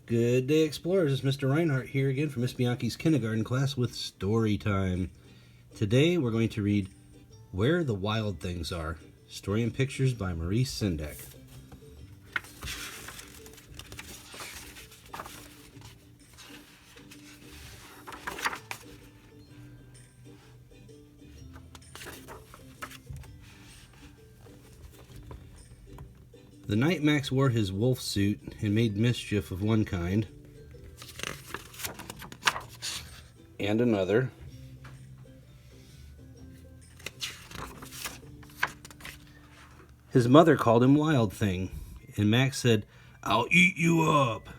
Good day, explorers. It's Mr. Rinehart here again from Miss Bianchi's kindergarten class with story time. Today we're going to read Where the Wild Things Are, story and pictures by Maurice Sendak. The night Max wore his wolf suit and made mischief of one kind and another, his mother called him Wild Thing, and Max said, "I'll eat you up."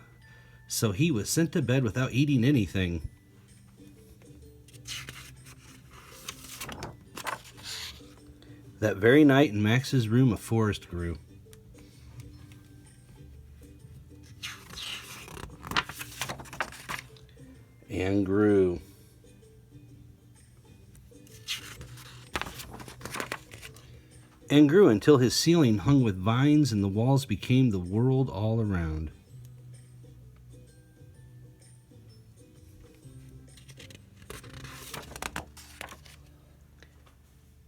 So he was sent to bed without eating anything. That very night in Max's room a forest grew. And grew. And grew until his ceiling hung with vines and the walls became the world all around.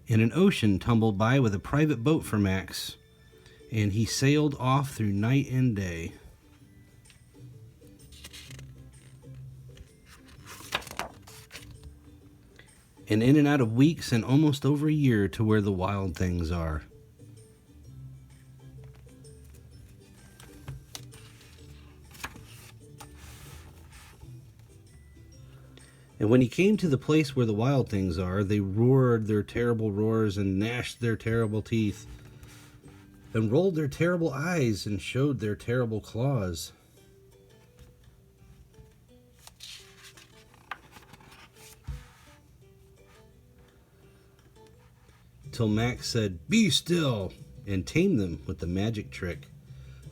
And an ocean tumbled by with a private boat for Max, and he sailed off through night and day. And in and out of weeks and almost over a year to where the wild things are. And when he came to the place where the wild things are, they roared their terrible roars and gnashed their terrible teeth and rolled their terrible eyes and showed their terrible claws. Till Max said, "Be still," and tamed them with the magic trick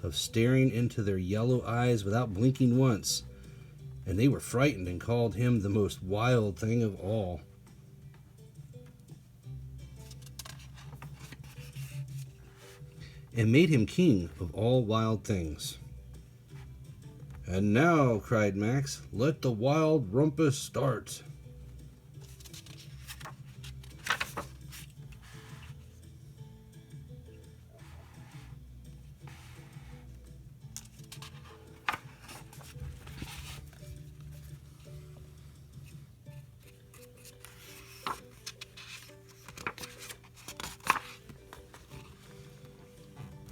of staring into their yellow eyes without blinking once, and they were frightened and called him the most wild thing of all. And made him king of all wild things. "And now," cried Max, "let the wild rumpus start."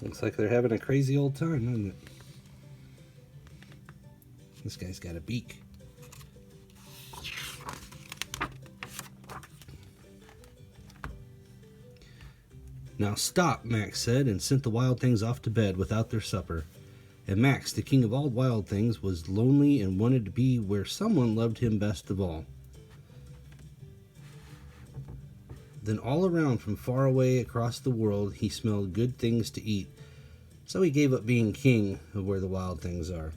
Looks like they're having a crazy old time, doesn't it? This guy's got a beak. "Now stop," Max said, and sent the wild things off to bed without their supper. And Max, the king of all wild things, was lonely and wanted to be where someone loved him best of all. Then all around from far away across the world he smelled good things to eat, so he gave up being king of where the wild things are.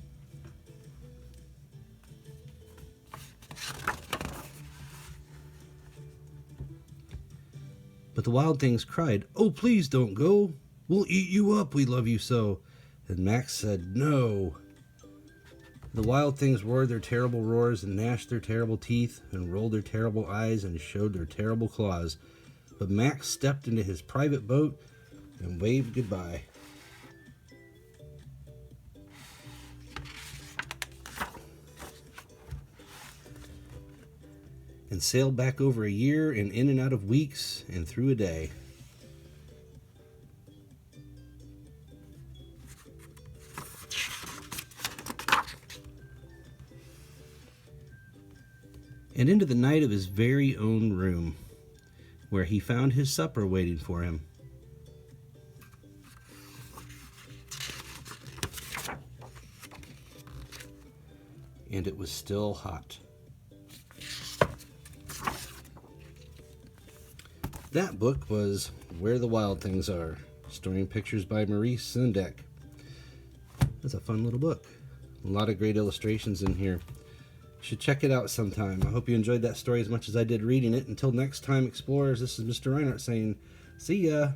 But the wild things cried, "Oh, please don't go. We'll eat you up, we love you so." And Max said, "No." The wild things roared their terrible roars and gnashed their terrible teeth and rolled their terrible eyes and showed their terrible claws. But Max stepped into his private boat and waved goodbye. And sailed back over a year and in and out of weeks and through a day. And into the night of his very own room, where he found his supper waiting for him. And it was still hot. That book was Where the Wild Things Are, story and pictures by Maurice Sendak. That's a fun little book. A lot of great illustrations in here. Should check it out sometime. I hope you enjoyed that story as much as I did reading it. Until next time, explorers, this is Mr. Rinehart saying, see ya.